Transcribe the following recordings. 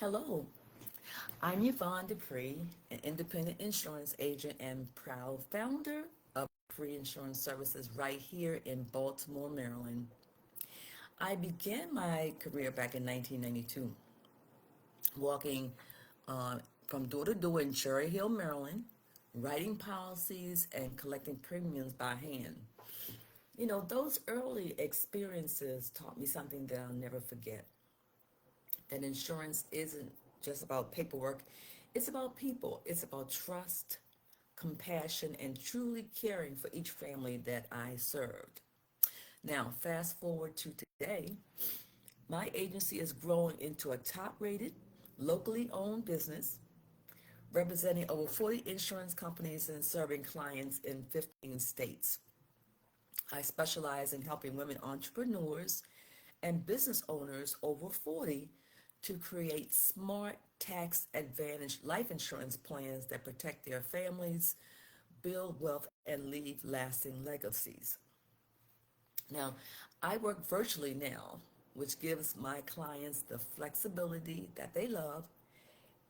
Hello, I'm Yvonne Dupree, an independent insurance agent and proud founder of Dupree Insurance Services right here in Baltimore, Maryland. I began my career back in 1992, walking uh, from door to door in Cherry Hill, Maryland, writing policies and collecting premiums by hand. Those early experiences taught me something that I'll never forget, that insurance isn't just about paperwork, it's about people. It's about trust, compassion, and truly caring for each family that I served. Now, fast forward to today, my agency is growing into a top rated, locally owned business, representing over 40 insurance companies and serving clients in 15 states. I specialize in helping women entrepreneurs and business owners over 40 to create smart tax advantage life insurance plans that protect their families, build wealth, and leave lasting legacies. Now, I work virtually now, which gives my clients the flexibility that they love,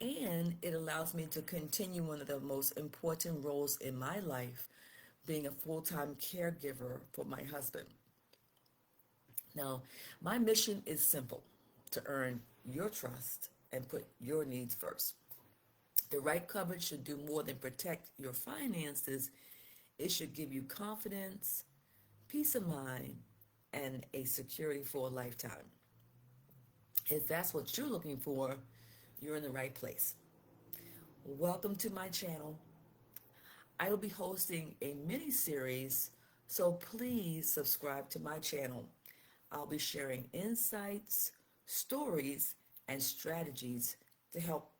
and it allows me to continue one of the most important roles in my life, being a full time caregiver for my husband. Now, my mission is simple: to earn your trust and put your needs first. The right coverage should do more than protect your finances, it should give you confidence, peace of mind, and a security for a lifetime. If that's what you're looking for, you're in the right place. Welcome to my channel. I will be hosting a mini series, so please subscribe to my channel. I'll be sharing insights, stories, and strategies to help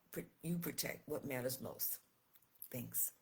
you protect what matters most. Thanks.